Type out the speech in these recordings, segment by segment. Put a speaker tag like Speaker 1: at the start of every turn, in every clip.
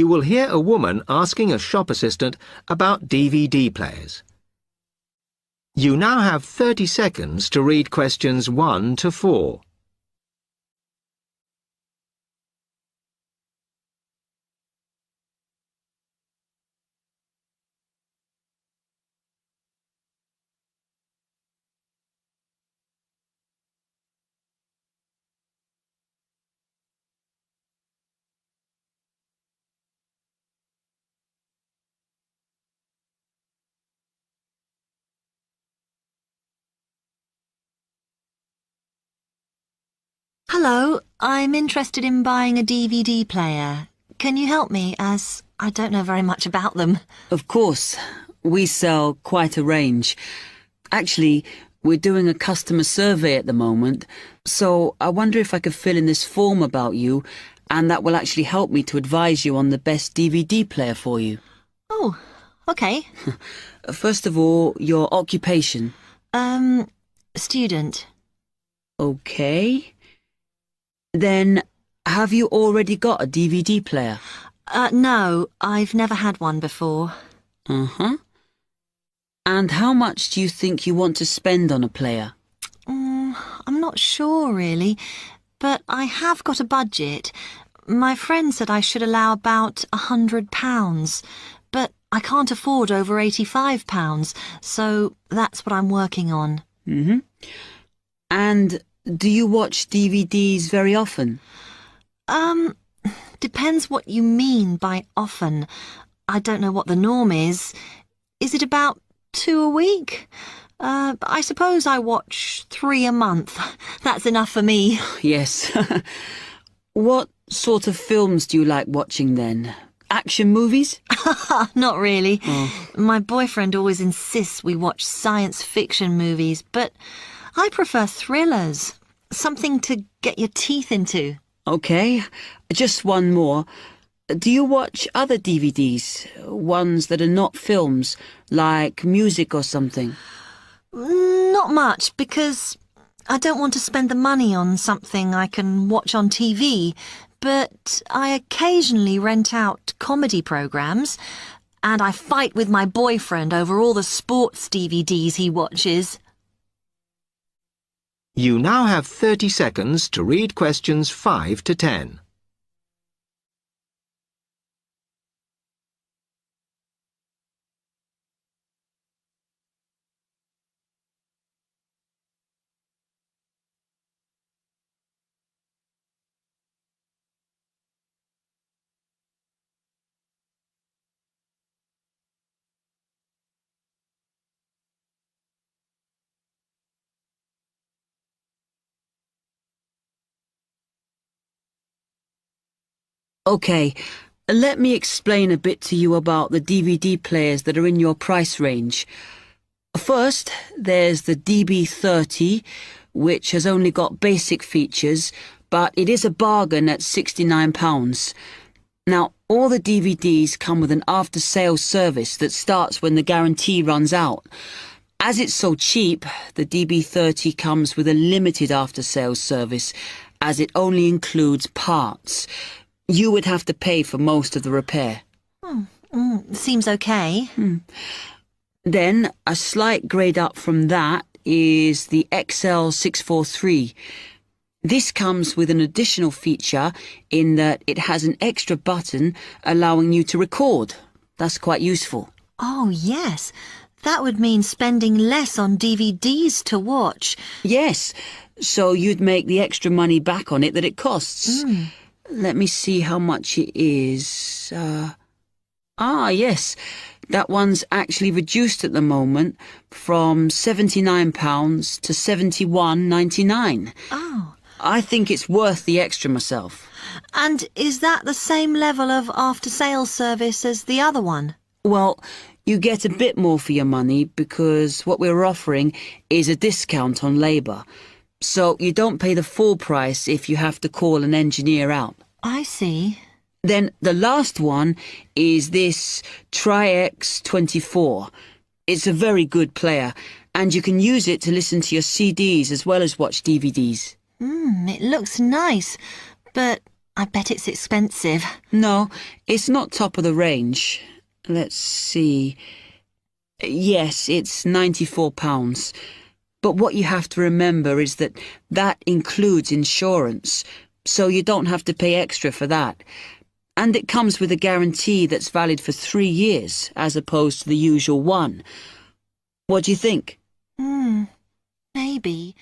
Speaker 1: you will hear a woman asking a shop assistant about DVD players. You now have 30 seconds to read questions 1 to 4.
Speaker 2: Hello, I'm interested in buying a DVD player. Can you help me, as I don't know very much about them?
Speaker 3: Of course. We sell quite a range. Actually, we're doing a customer survey at the moment, so I wonder if I could fill in this form about you, and that will actually help me to advise you on the best DVD player for you.
Speaker 2: Oh, okay.
Speaker 3: First of all, your occupation.
Speaker 2: Student.
Speaker 3: Okay. Then, have you already got a DVD player?
Speaker 2: No, I've never had one before.
Speaker 3: Uh-huh. And how much do you think you want to spend on a player?
Speaker 2: I'm not sure, really, but I have got a budget. My friend said I should allow about £100, but I can't afford over £85, so that's what I'm working on.
Speaker 3: Mm-hmm. And do you watch DVDs very often?
Speaker 2: Depends what you mean by often. I don't know what the norm is. Is it about 2 a week? I suppose I watch 3 a month. That's enough for me.
Speaker 3: Yes. What sort of films do you like watching then? Action movies?
Speaker 2: Not really.
Speaker 3: Oh.
Speaker 2: My boyfriend always insists we watch science fiction movies, but I prefer thrillers. Something to get your teeth into.
Speaker 3: Okay, just one more. Do you watch other DVDs? Ones that are not films, like music or something?
Speaker 2: Not much, because I don't want to spend the money on something I can watch on TV, but I occasionally rent out comedy programs, and I fight with my boyfriend over all the sports DVDs he watches.
Speaker 1: You now have 30 seconds to read questions 5 to 10.
Speaker 3: Okay, let me explain a bit to you about the DVD players that are in your price range. First, there's the DB30, which has only got basic features, but it is a bargain at £69. Now, all the DVDs come with an after-sales service that starts when the guarantee runs out. As it's so cheap, the DB30 comes with a limited after-sales service, as it only includes parts. You would have to pay for most of the repair.
Speaker 2: Seems okay.
Speaker 3: Then, a slight grade up from that is the XL643. This comes with an additional feature in that it has an extra button allowing you to record. That's quite useful.
Speaker 2: Oh, yes. That would mean spending less on DVDs to watch.
Speaker 3: Yes, so you'd make the extra money back on it that it costs. Let me see how much it is. Yes, that one's actually reduced at the moment from £79 to £71.99.
Speaker 2: Oh.
Speaker 3: I think it's worth the extra myself.
Speaker 2: And is that the same level of after-sales service as the other one?
Speaker 3: Well, you get a bit more for your money because what we're offering is a discount on labour. So you don't pay the full price if you have to call an engineer out.
Speaker 2: I see.
Speaker 3: Then the last one is this Tri-X 24. It's a very good player, and you can use it to listen to your CDs as well as watch DVDs.
Speaker 2: It looks nice, but I bet it's expensive.
Speaker 3: No, it's not top of the range. Let's see. Yes, it's £94. But what you have to remember is that includes insurance, so you don't have to pay extra for that. And it comes with a guarantee that's valid for 3 years, as opposed to the usual one. What do you think?
Speaker 2: Maybe.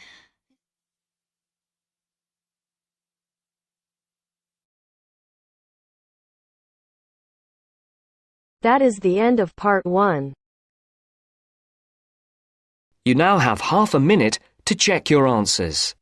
Speaker 4: That is the end of part 1.
Speaker 5: You now have half a minute to check your answers.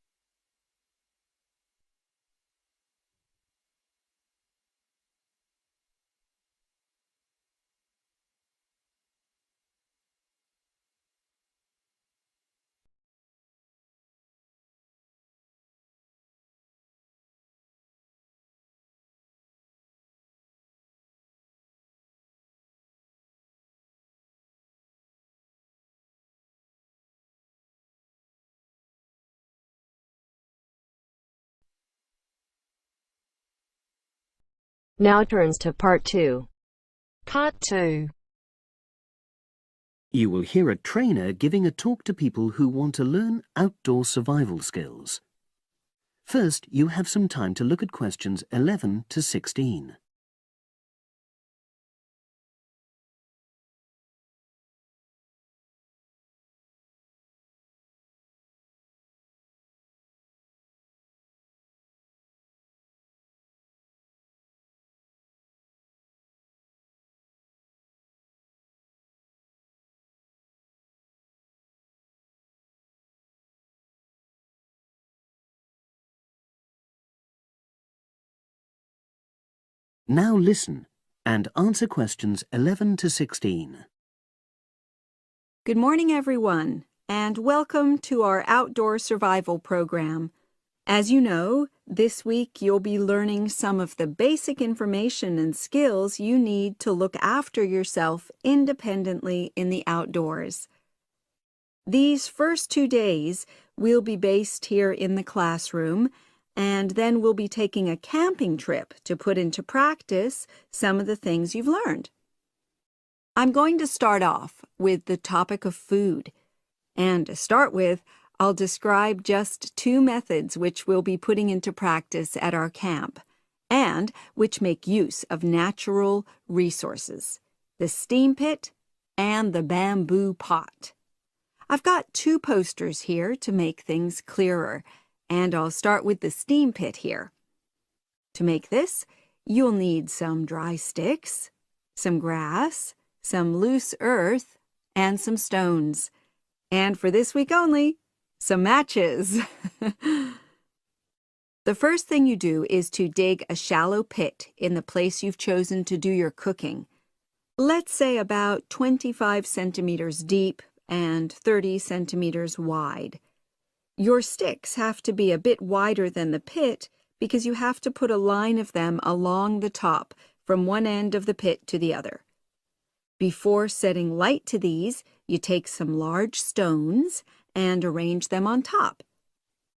Speaker 4: Now turns to part 2.
Speaker 2: Part 2.
Speaker 6: You will hear a trainer giving a talk to people who want to learn outdoor survival skills. First, you have some time to look at questions 11 to 16. Now listen and answer questions 11 to 16.
Speaker 7: Good morning, everyone, and welcome to our outdoor survival program. As you know, this week you'll be learning some of the basic information and skills you need to look after yourself independently in the outdoors. These first 2 days will be based here in the classroom, and then we'll be taking a camping trip to put into practice some of the things you've learned. I'm going to start off with the topic of food. And to start with, I'll describe just 2 methods which we'll be putting into practice at our camp, and which make use of natural resources: the steam pit and the bamboo pot. I've got 2 posters here to make things clearer, and I'll start with the steam pit here. To make this, you'll need some dry sticks, some grass, some loose earth, and some stones. And for this week only, some matches. The first thing you do is to dig a shallow pit in the place you've chosen to do your cooking. Let's say about 25 centimeters deep and 30 centimeters wide. Your sticks have to be a bit wider than the pit because you have to put a line of them along the top from one end of the pit to the other. Before setting light to these, you take some large stones and arrange them on top.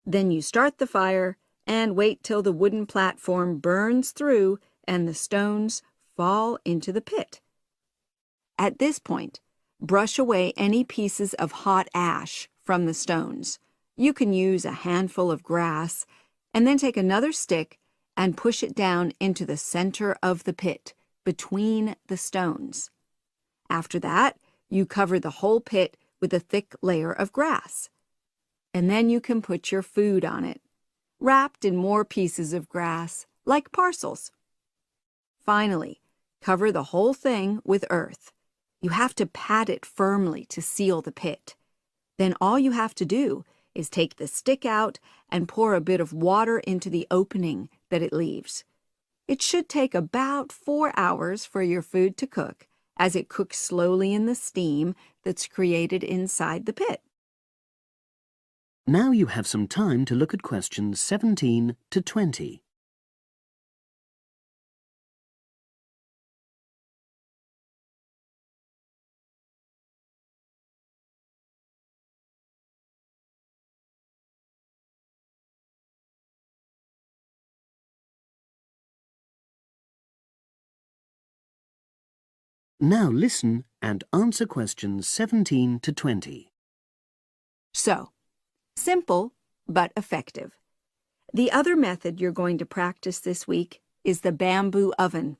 Speaker 7: Then you start the fire and wait till the wooden platform burns through and the stones fall into the pit. At this point, brush away any pieces of hot ash from the stones. You can use a handful of grass, and then take another stick and push it down into the center of the pit, between the stones. After that, you cover the whole pit with a thick layer of grass. And then you can put your food on it, wrapped in more pieces of grass, like parcels. Finally, cover the whole thing with earth. You have to pat it firmly to seal the pit. Then all you have to do is take the stick out and pour a bit of water into the opening that it leaves. It should take about 4 hours for your food to cook, as it cooks slowly in the steam that's created inside the pit.
Speaker 6: Now you have some time to look at questions 17 to 20. Now listen and answer questions 17 to 20.
Speaker 7: So, simple but effective. The other method you're going to practice this week is the bamboo oven.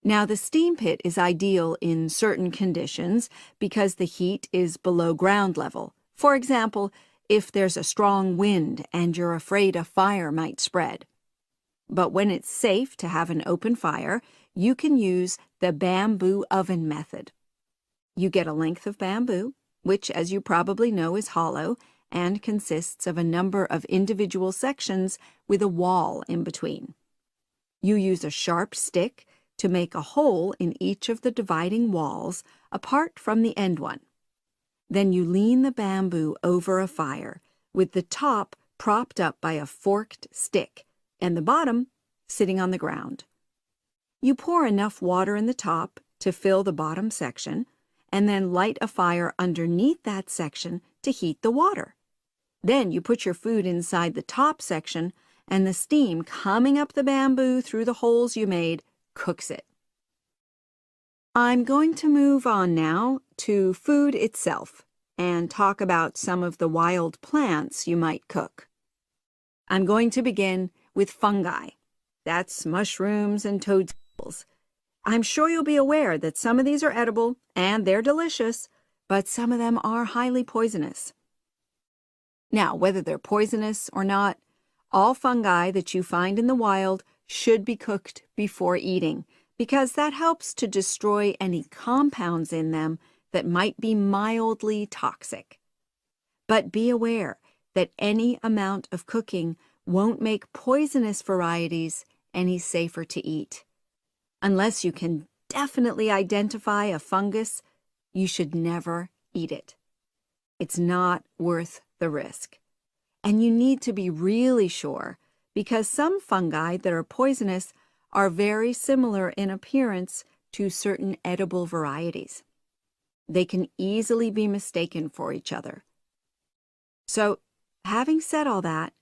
Speaker 7: Now, the steam pit is ideal in certain conditions because the heat is below ground level. For example, if there's a strong wind and you're afraid a fire might spread. But when it's safe to have an open fire, you can use the bamboo oven method. You get a length of bamboo, which, as you probably know, is hollow and consists of a number of individual sections with a wall in between. You use a sharp stick to make a hole in each of the dividing walls apart from the end one. Then you lean the bamboo over a fire, with the top propped up by a forked stick and the bottom sitting on the ground. You pour enough water in the top to fill the bottom section, and then light a fire underneath that section to heat the water. Then you put your food inside the top section, and the steam coming up the bamboo through the holes you made cooks it. I'm going to move on now to food itself and talk about some of the wild plants you might cook. I'm going to begin with fungi. That's mushrooms and toadstools. I'm sure you'll be aware that some of these are edible and they're delicious, but some of them are highly poisonous. Now, whether they're poisonous or not, all fungi that you find in the wild should be cooked before eating, because that helps to destroy any compounds in them that might be mildly toxic. But be aware that any amount of cooking won't make poisonous varieties any safer to eat. Unless you can definitely identify a fungus, you should never eat it. It's not worth the risk. And you need to be really sure, because some fungi that are poisonous are very similar in appearance to certain edible varieties. They can easily be mistaken for each other. So, having said all that,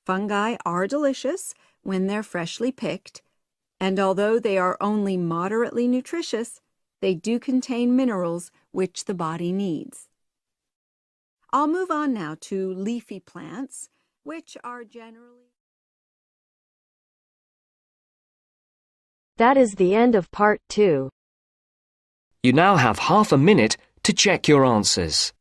Speaker 7: fungi are delicious when they're freshly picked, and although they are only moderately nutritious, they do contain minerals which the body needs. I'll move on now to leafy plants, which are generally...
Speaker 4: That is the end of part 2.
Speaker 5: You now have half a minute to check your answers.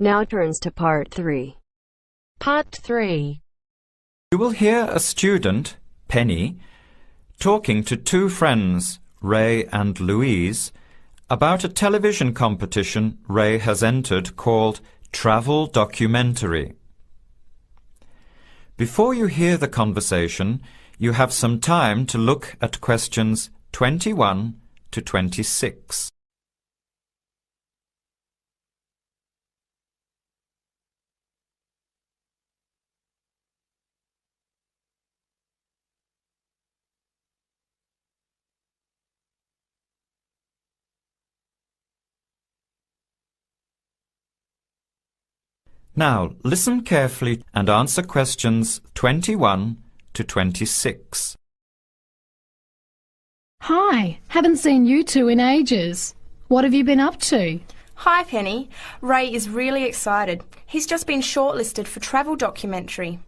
Speaker 4: Now turns to part 3.
Speaker 8: Part 3.
Speaker 9: You will hear a student, Penny, talking to two friends, Ray and Louise, about a television competition Ray has entered called Travel Documentary. Before you hear the conversation, you have some time to look at questions 21 to 26. Now, listen carefully and answer questions 21 to 26.
Speaker 8: Hi, haven't seen you two in ages. What have you been up to?
Speaker 10: Hi, Penny. Ray is really excited. He's just been shortlisted for Travel Documentary.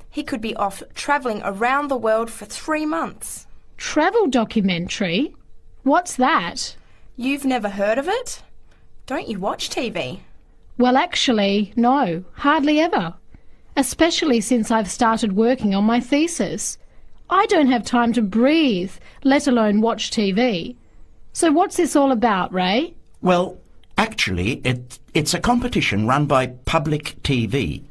Speaker 10: He could be off travelling around the world for 3 months.
Speaker 8: Travel Documentary? What's that?
Speaker 10: You've never heard of it? Don't you watch TV?
Speaker 8: Well, actually, no, hardly ever. Especially since I've started working on my thesis. I don't have time to breathe, let alone watch TV. So what's this all about, Ray?
Speaker 11: Well, actually, it's a competition run by Public TV.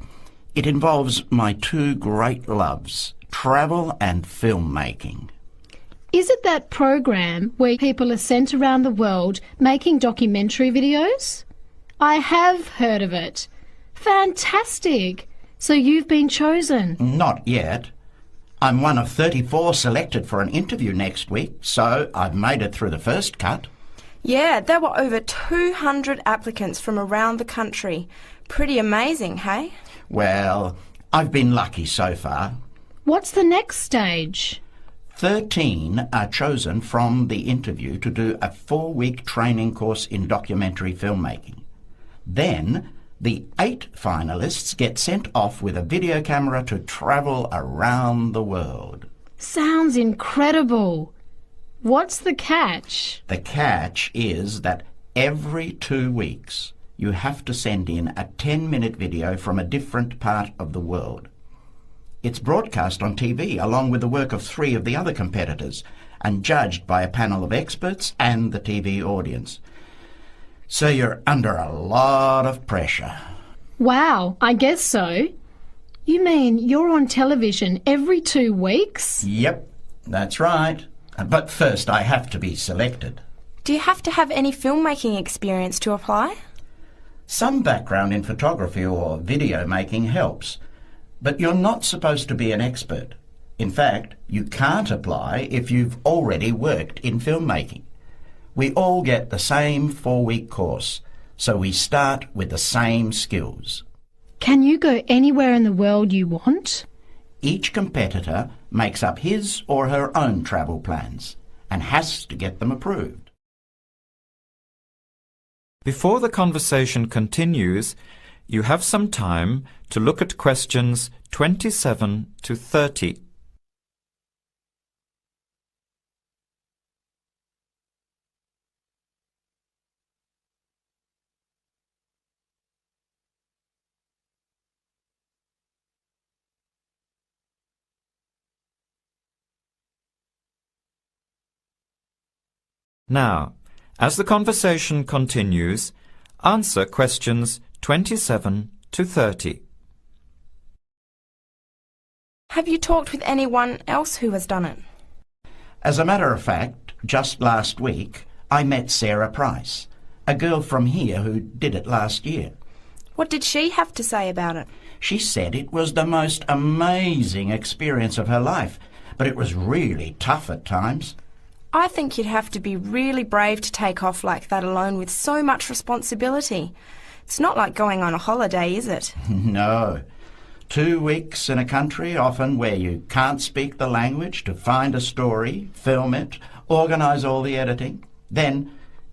Speaker 11: It involves my two great loves, travel and filmmaking.
Speaker 8: Is it that program where people are sent around the world making documentary videos? I have heard of it. Fantastic! So you've been chosen?
Speaker 11: Not yet. I'm one of 34 selected for an interview next week, so I've made it through the first cut.
Speaker 10: Yeah, there were over 200 applicants from around the country. Pretty amazing, hey?
Speaker 11: Well, I've been lucky so far.
Speaker 8: What's the next stage?
Speaker 11: 13 are chosen from the interview to do a 4-week training course in documentary filmmaking. Then, the 8 finalists get sent off with a video camera to travel around the world.
Speaker 8: Sounds incredible. What's the catch?
Speaker 11: The catch is that every 2 weeks you have to send in a 10-minute video from a different part of the world. It's broadcast on TV along with the work of 3 of the other competitors and judged by a panel of experts and the TV audience. So you're under a lot of pressure.
Speaker 8: Wow, I guess so. You mean you're on television every 2 weeks?
Speaker 11: Yep, that's right. But first I have to be selected.
Speaker 10: Do you have to have any filmmaking experience to apply?
Speaker 11: Some background in photography or video making helps, but you're not supposed to be an expert. In fact, you can't apply if you've already worked in filmmaking. We all get the same 4-week course, so we start with the same skills.
Speaker 8: Can you go anywhere in the world you want?
Speaker 11: Each competitor makes up his or her own travel plans and has to get them approved.
Speaker 9: Before the conversation continues, you have some time to look at questions 27 to 30. Now, as the conversation continues, answer questions 27 to 30.
Speaker 10: Have you talked with anyone else who has done it?
Speaker 11: As a matter of fact, just last week I met Sarah Price, a girl from here who did it last year.
Speaker 10: What did she have to say about it?
Speaker 11: She said it was the most amazing experience of her life, but it was really tough at times.
Speaker 10: I think you'd have to be really brave to take off like that alone with so much responsibility. It's not like going on a holiday, is it?
Speaker 11: No. 2 weeks in a country, often where you can't speak the language, to find a story, film it, organise all the editing. Then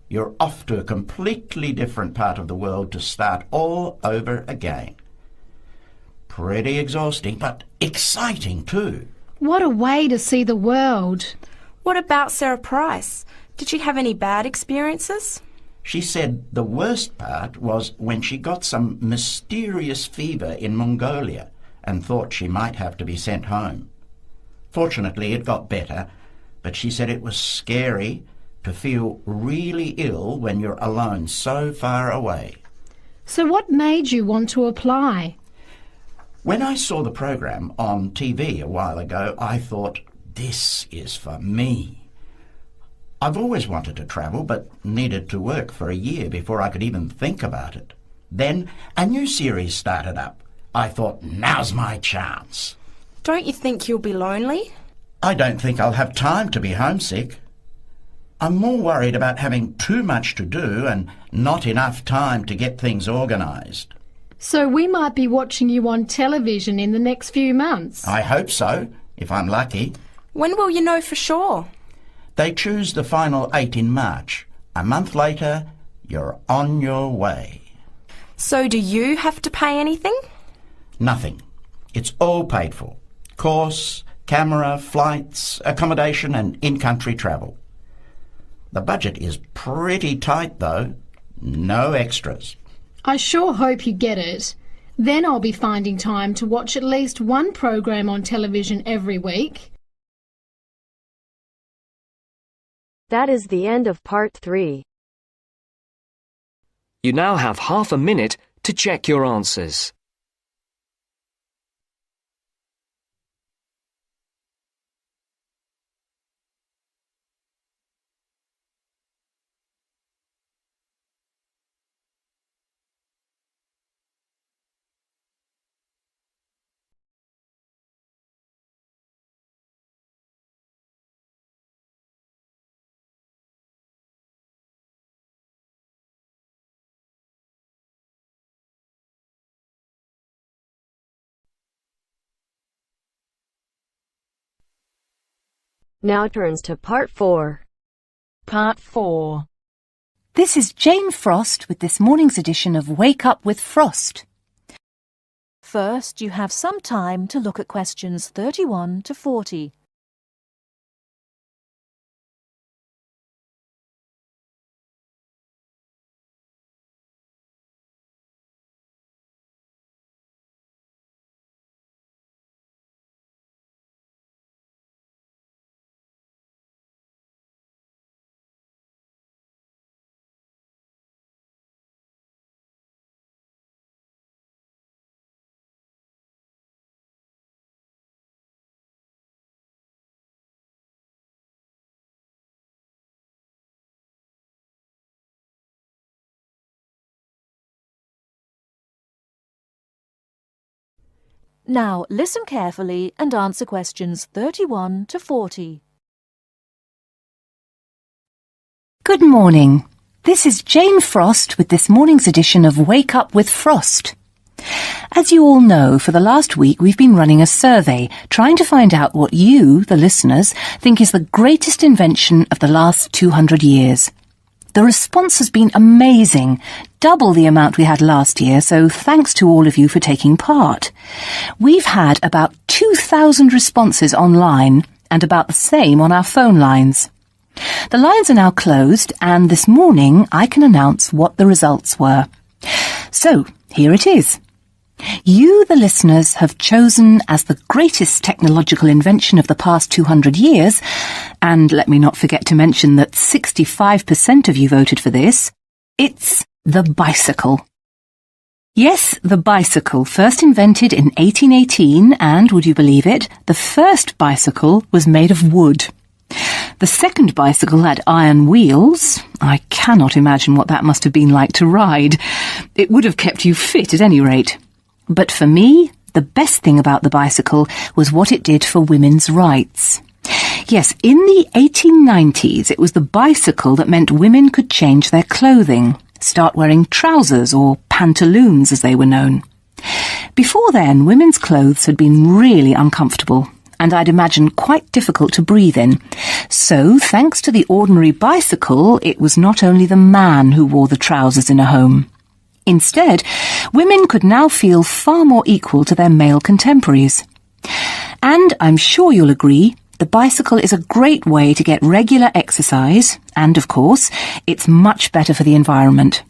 Speaker 11: you're off to a completely different part of the world to start all over again. Pretty exhausting, but exciting too.
Speaker 8: What a way to see the world.
Speaker 10: What about Sarah Price? Did she have any bad experiences?
Speaker 11: She said the worst part was when she got some mysterious fever in Mongolia and thought she might have to be sent home. Fortunately, it got better, but she said it was scary to feel really ill when you're alone so far away.
Speaker 8: So what made you want to apply?
Speaker 11: When I saw the program on TV a while ago, I thought, this is for me. I've always wanted to travel, but needed to work for a year before I could even think about it. Then a new series started up. I thought, now's my chance.
Speaker 10: Don't you think you'll be lonely?
Speaker 11: I don't think I'll have time to be homesick. I'm more worried about having too much to do and not enough time to get things organised.
Speaker 8: So we might be watching you on television in the next few months.
Speaker 11: I hope so, if I'm lucky.
Speaker 10: When will you know for sure?
Speaker 11: They choose the final 8 in March. A month later, you're on your way.
Speaker 10: So do you have to pay anything?
Speaker 11: Nothing. It's all paid for. Course, camera, flights, accommodation and in-country travel. The budget is pretty tight though. No extras.
Speaker 8: I sure hope you get it. Then I'll be finding time to watch at least one program on television every week.
Speaker 4: That is the end of part 3.
Speaker 5: You now have half a minute to check your answers.
Speaker 4: Now turns to Part 4.
Speaker 12: Part 4.
Speaker 13: This is Jane Frost with this morning's edition of Wake Up with Frost. First, you have some time to look at questions 31 to 40. Now listen carefully and answer questions 31 to 40. Good morning. This is Jane Frost with this morning's edition of Wake Up with Frost. As you all know, for the last week we've been running a survey trying to find out what you, the listeners, think is the greatest invention of the last 200 years. The response has been amazing, double the amount we had last year, so thanks to all of you for taking part. We've had about 2,000 responses online and about the same on our phone lines. The lines are now closed, and this morning I can announce what the results were. So, here it is. You, the listeners, have chosen as the greatest technological invention of the past 200 years, and let me not forget to mention that 65% of you voted for this, it's the bicycle. Yes, the bicycle, first invented in 1818, and, would you believe it, the first bicycle was made of wood. The second bicycle had iron wheels. I cannot imagine what that must have been like to ride. It would have kept you fit at any rate. But for me, the best thing about the bicycle was what it did for women's rights. Yes, in the 1890s, it was the bicycle that meant women could change their clothing, start wearing trousers or pantaloons as they were known. Before then, women's clothes had been really uncomfortable, and I'd imagine quite difficult to breathe in. So, thanks to the ordinary bicycle, it was not only the man who wore the trousers in a home. Instead, women could now feel far more equal to their male contemporaries. And I'm sure you'll agree, the bicycle is a great way to get regular exercise, and of course, it's much better for the environment.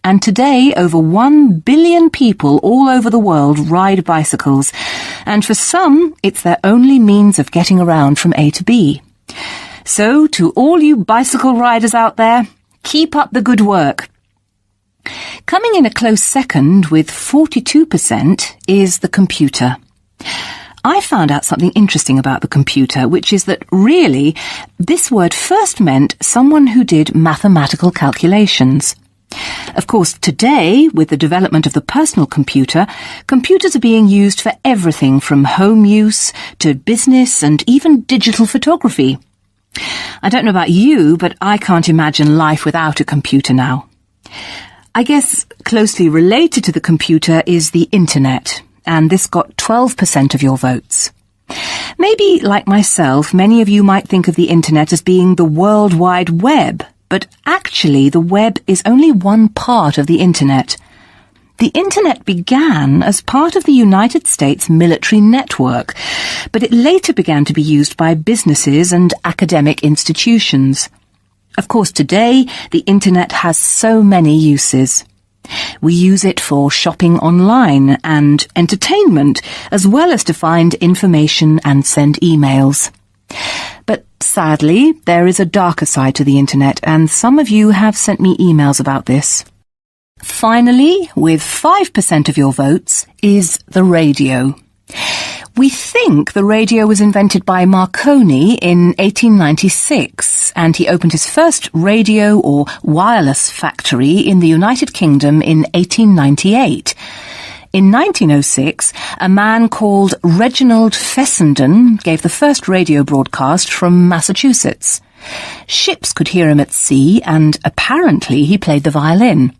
Speaker 13: And today, over 1 billion people all over the world ride bicycles, and for some, it's their only means of getting around from A to B. So, to all you bicycle riders out there, keep up the good work. Coming in a close second with 42% is the computer. I found out something interesting about the computer, which is that really this word first meant someone who did mathematical calculations. Of course, today, with the development of the personal computer, computers are being used for everything from home use to business and even digital photography. I don't know about you, but I can't imagine life without a computer now. I guess closely related to the computer is the internet, and this got 12% of your votes. Maybe, like myself, many of you might think of the internet as being the World Wide Web, but actually the web is only one part of the internet. The internet began as part of the United States military network, but it later began to be used by businesses and academic institutions. Of course, today, the internet has so many uses. We use it for shopping online and entertainment, as well as to find information and send emails. But sadly, there is a darker side to the internet, and some of you have sent me emails about this. Finally, with 5% of your votes, is the radio. We think the radio was invented by Marconi in 1896, and he opened his first radio or wireless factory in the United Kingdom in 1898. In 1906, a man called Reginald Fessenden gave the first radio broadcast from Massachusetts. Ships could hear him at sea, and apparently he played the violin.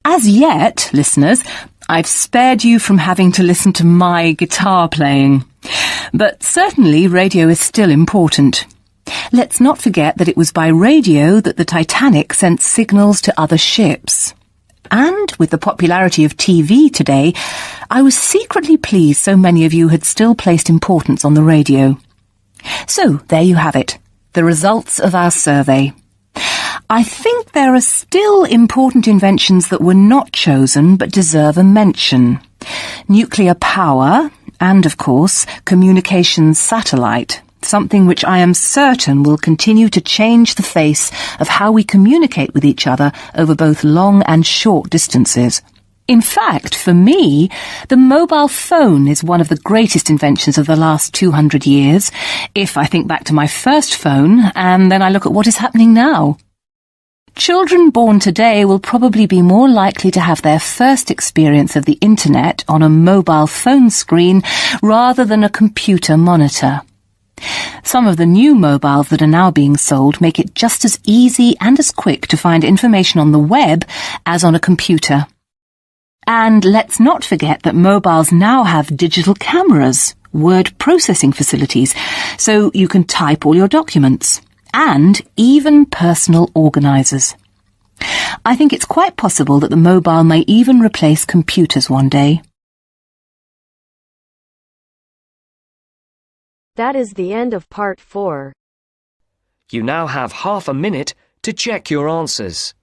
Speaker 13: As yet, listeners, I've spared you from having to listen to my guitar playing. But certainly radio is still important. Let's not forget that it was by radio that the Titanic sent signals to other ships. And with the popularity of TV today, I was secretly pleased so many of you had still placed importance on the radio. So, there you have it, the results of our survey. I think there are still important inventions that were not chosen but deserve a mention. Nuclear power and, of course, communications satellite, something which I am certain will continue to change the face of how we communicate with each other over both long and short distances. In fact, for me, the mobile phone is one of the greatest inventions of the last 200 years, if I think back to my first phone and then I look at what is happening now. Children born today will probably be more likely to have their first experience of the internet on a mobile phone screen rather than a computer monitor. Some of the new mobiles that are now being sold make it just as easy and as quick to find information on the web as on a computer. And let's not forget that mobiles now have digital cameras, word processing facilities, so you can type all your documents, and even personal organisers. I think it's quite possible that the mobile may even replace computers one day.
Speaker 4: That is the end of part 4.
Speaker 5: You now have half a minute to check your answers.